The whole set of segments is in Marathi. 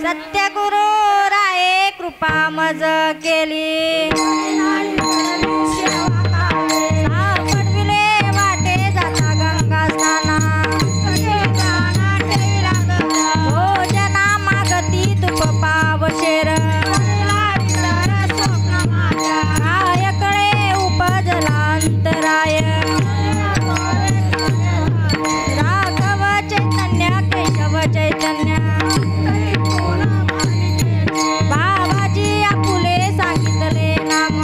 सत्यगुरु राये कृपा मज केली सापडविले वाटे जाता गंगा स्नाना भोजना मागती तुप पावशेर कायकडे उपजला अंतराय राघव चैतन्य केशव चैतन्य बाबाजी आपुले सांगितले नाम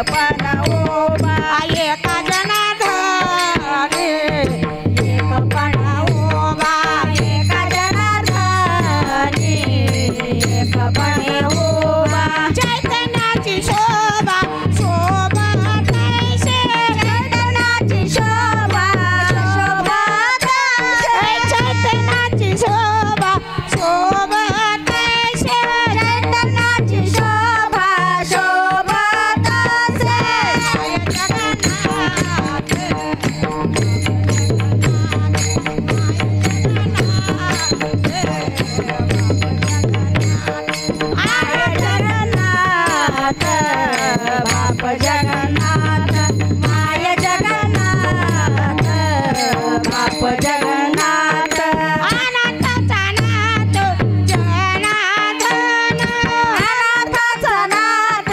पण उभा एका जनार्दनी एक पण उभा एका जनार्दनी एक पण उभा चैतन्याची शोभा शोभा तैसे चैतन्याची शोभा शोभा चैतन्याची शोभा शोभा तैसे चैतन्याची शोभा शोभा तसे जगन्नाथ बाप जगन्नाथ माय जगन्नाथ बाप जगन्नाथ अनंताचा नाथ जनार्दन अनाथाचा नाथ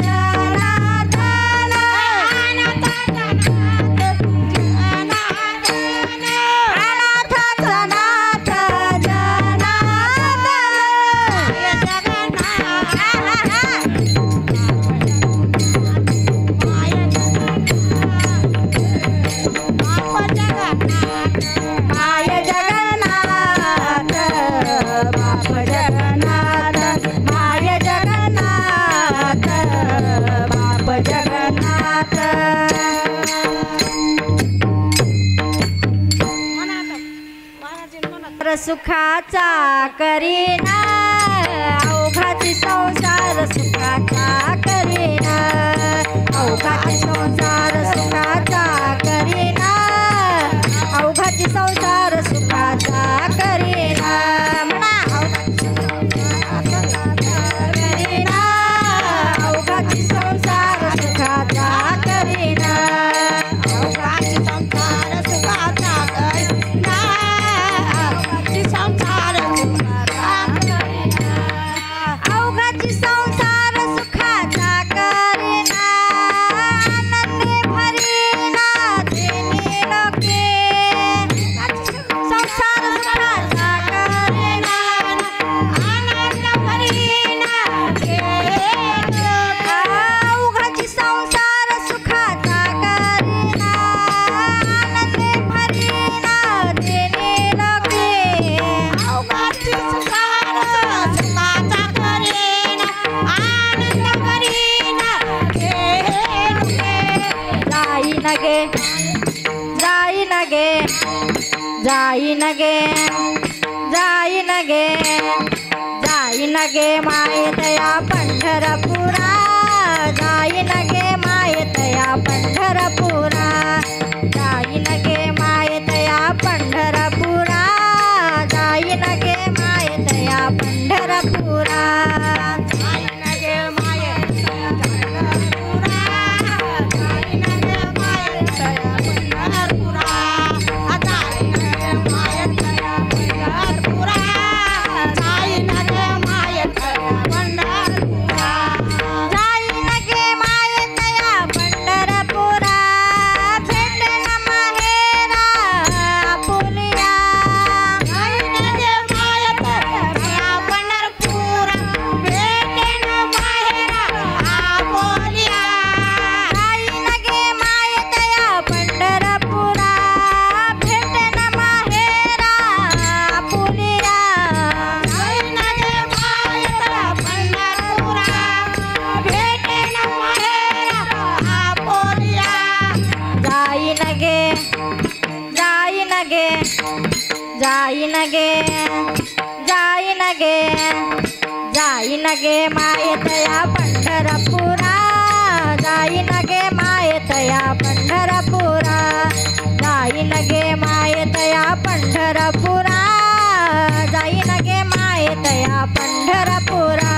जनार्दन अनंताचा नाथ जनार्दन अनाथाचा नाथ माय जगन्नाथ बाप जगन्नाथ माय जगन्नाथ बाप जगन्नाथ सुखाचा करीना अवघाची संसार सुखाचा करीना अवघाची संसार सुखाचा करीना अवघाची संसार सुखाचा करीना म्हणा करीना अवघाची संसार सुखाचा करीना अवघाची संसार सुखाचा करीना अवघाची संसार अवघाची संसार सुखाचा करीना आनंदी भरीना देणी लोके संसार सुखाचा करीना आनंद भरीना अवघाची संसार सुखाचा करीना आनंदी भरीना देणी लोके अवघाची संसार सुखाचा करीना आनंद भरीना जाईन गे जाईन गे जाईन गे जाईन गे जाईन गे मायेतया पंढरपुरा जाईन गे मायेतया पंढरपुरा जाईन गे मायेतया पंढरपुरा जाईन गे मायेतया पंढरपुरा जाईन गे मायेतया पंढरपुरा भेटेन माहेरा आपुलिया जाईन गे मायेतया पंढरपुरा भेटेन माहेरा आपुलिया जाईन गे जाईन गे जाईन गे जाईन गे जाईन गे मायेतया पंढरपुरा जाईन गे मायेतया पंढरपुरा जाईन गे मायेतया पंढरपुरा जाईन गे मायेतया पंढरपुरा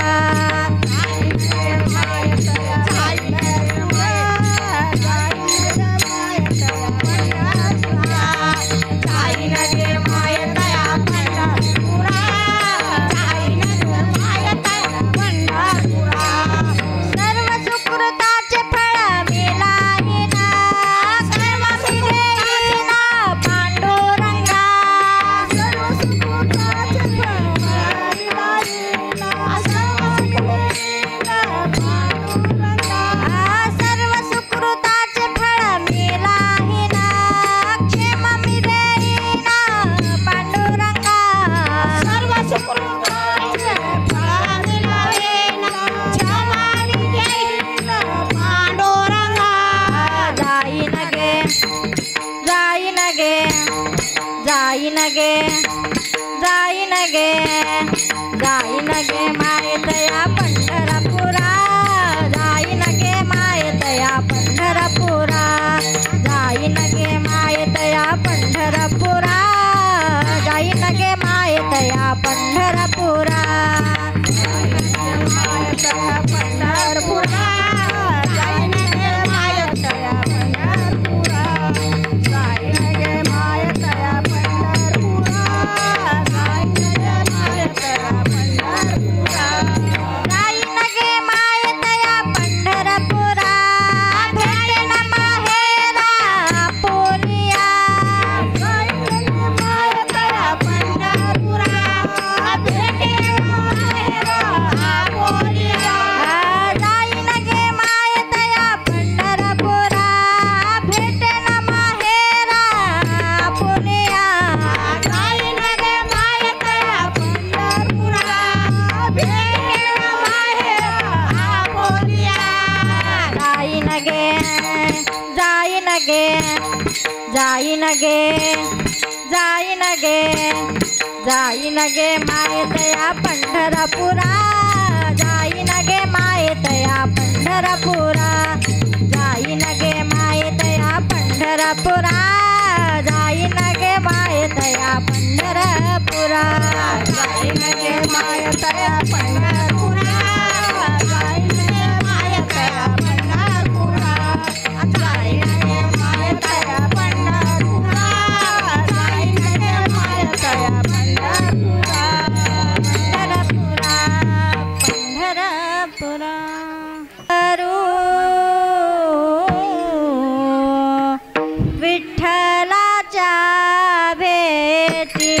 सर्व सुकृताचे फळ मिळालीना सर्व मिळेना पांडुरंगा सर्व सुकृताचे फळ मिळालीना गे जाईन गे जाईन गे मायेत या पंढरपुरा जाईन गे मायेत या पंढरपुरा जाईन गे मायेत या पंढरपुरा जाईन गे मायेत या पंढरपुरा जाईन गे जाईन गे जाईन गे मायेत या पंढरपुरा जाईन गे मायेत या पंढरपुरा जाईन गे मायेत या पंढरपुरा जाईन गे मायेत या पंढरपुरा जाईन गे मायेत या पंढरपुरा जाईन गे मायेत या पंढरपुरा जाईन गे मायेत या पंढरपुरा जाईन गे मायेत या पंढरपुरा पंढरपुरा विठ्ठलाच्या भेटी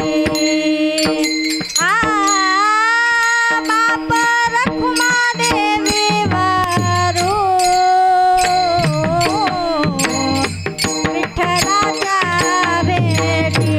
बाप रखुमादेवी वरू विठ्ठलाच्या भेटी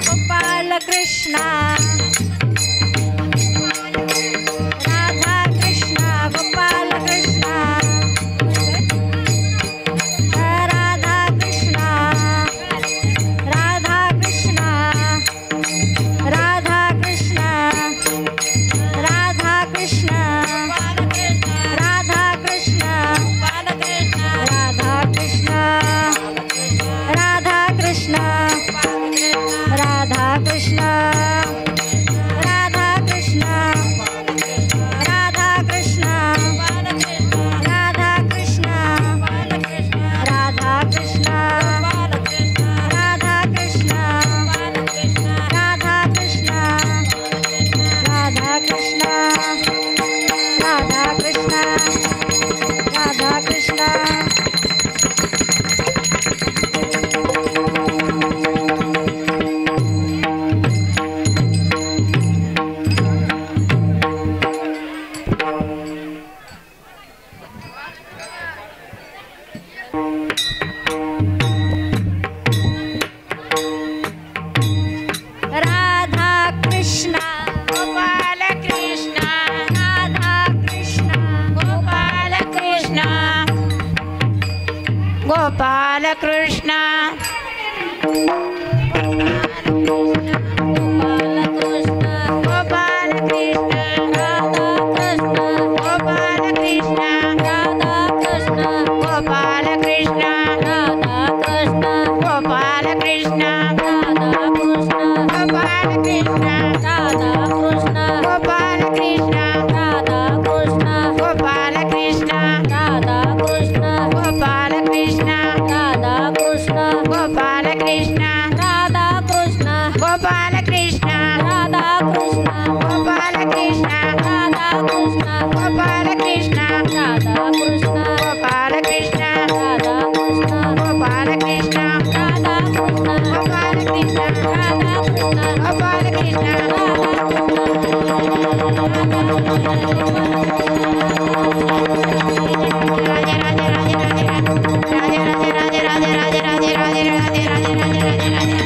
गोपाल कृष्णा राधा कृष्णा गोपाल कृष्णा राधा कृष्णा राधा कृष्णा राधा कृष्णा राधा कृष्णा राधा कृष्णा राधा कृष्णा राधा कृष्णा राधा कृष्णा राधा कृष्णा राधा कृष्णा राधा कृष्णा राधा कृष्णा राधा कृष्णा राधा कृष्णा राधा कृष्णा राधा कृष्णा राधा कृष्णा राधा कृष्णा गोपाल कृष्ण राधा कृष्णा गोपाल कृष्ण गोपाल कृष्ण गोपाल कृष्णा गोपाल कृष्ण राधा कृष्णा गोपाल कृष्ण राधा कृष्णा गोपाल कृष्ण राधा कृष्णा गोपाल कृष्ण राधा कृष्णा गोपाल कृष्ण राधा कृष्णा गोपाल कृष्ण राधा कृष्णा गोपाल कृष्ण राधा कृष्णा गोपाल कृष्ण राधा कृष्णा गोपाल कृष्ण राधा कृष्णा गोपाल कृष्ण राधा कृष्णा गोपाल कृष्ण राधा कृष्णा गोपाल कृष्ण राधा कृष्णा गोपाल कृष्ण राधा कृष्णा गोपाल कृष्ण राधा कृष्णा गोपाल कृष्ण राधा कृष्णा गोपाल कृष्ण राधे राधे राधे राधे राधे राधे राधे राधे राधे राधे राधे राधे राधे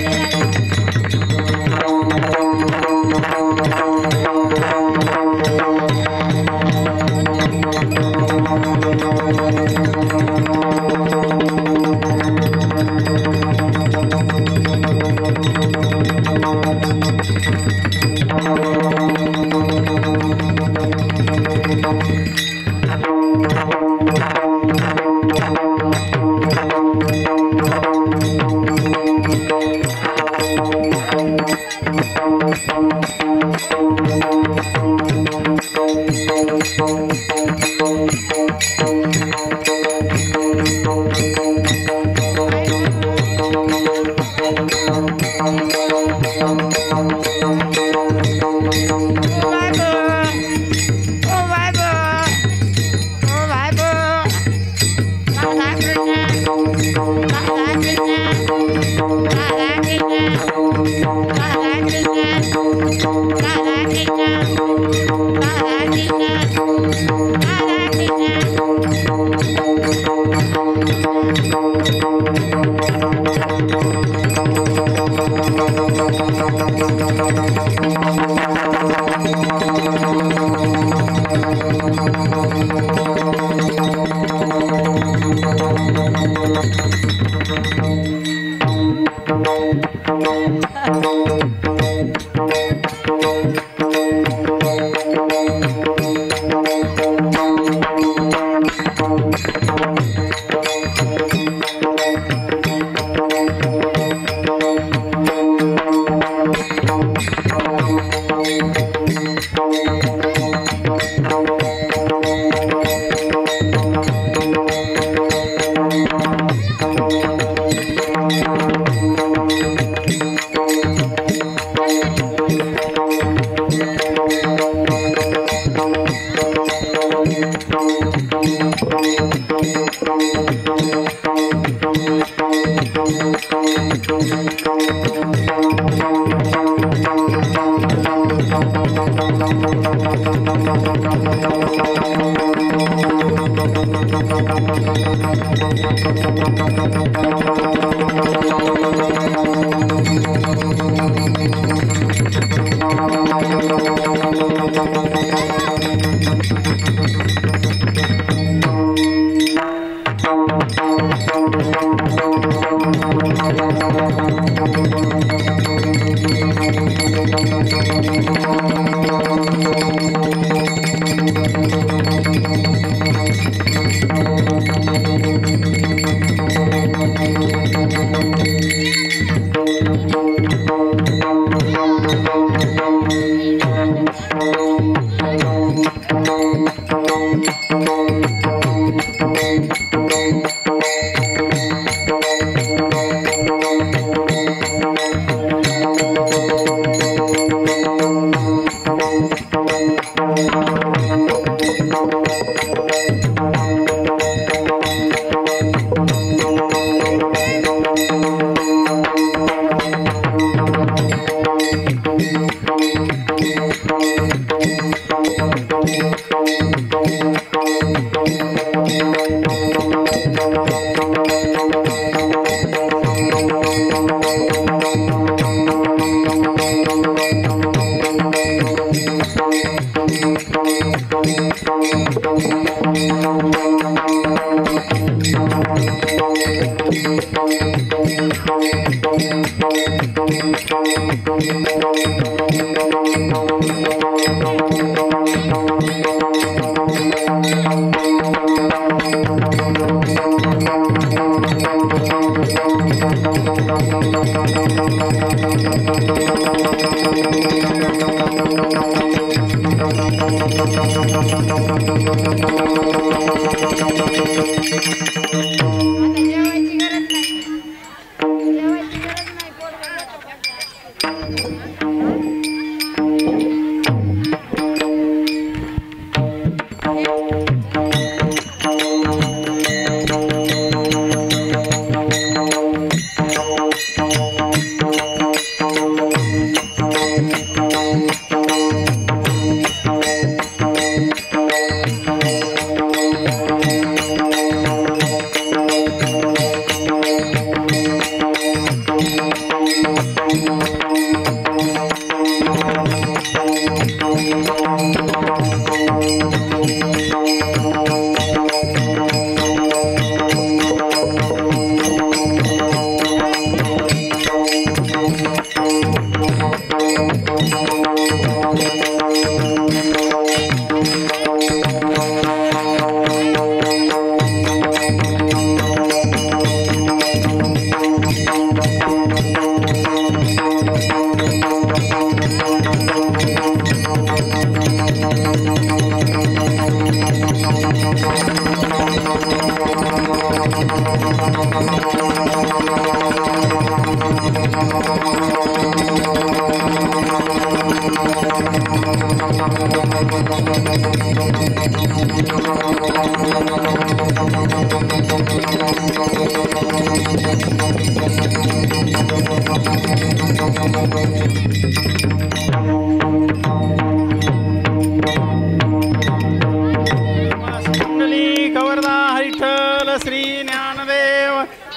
Radha Krishna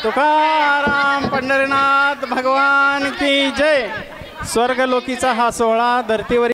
तुकाराम पंढरीनाथ भगवान की जय. स्वर्गलोकीचा हा सोहळा धर्तीवर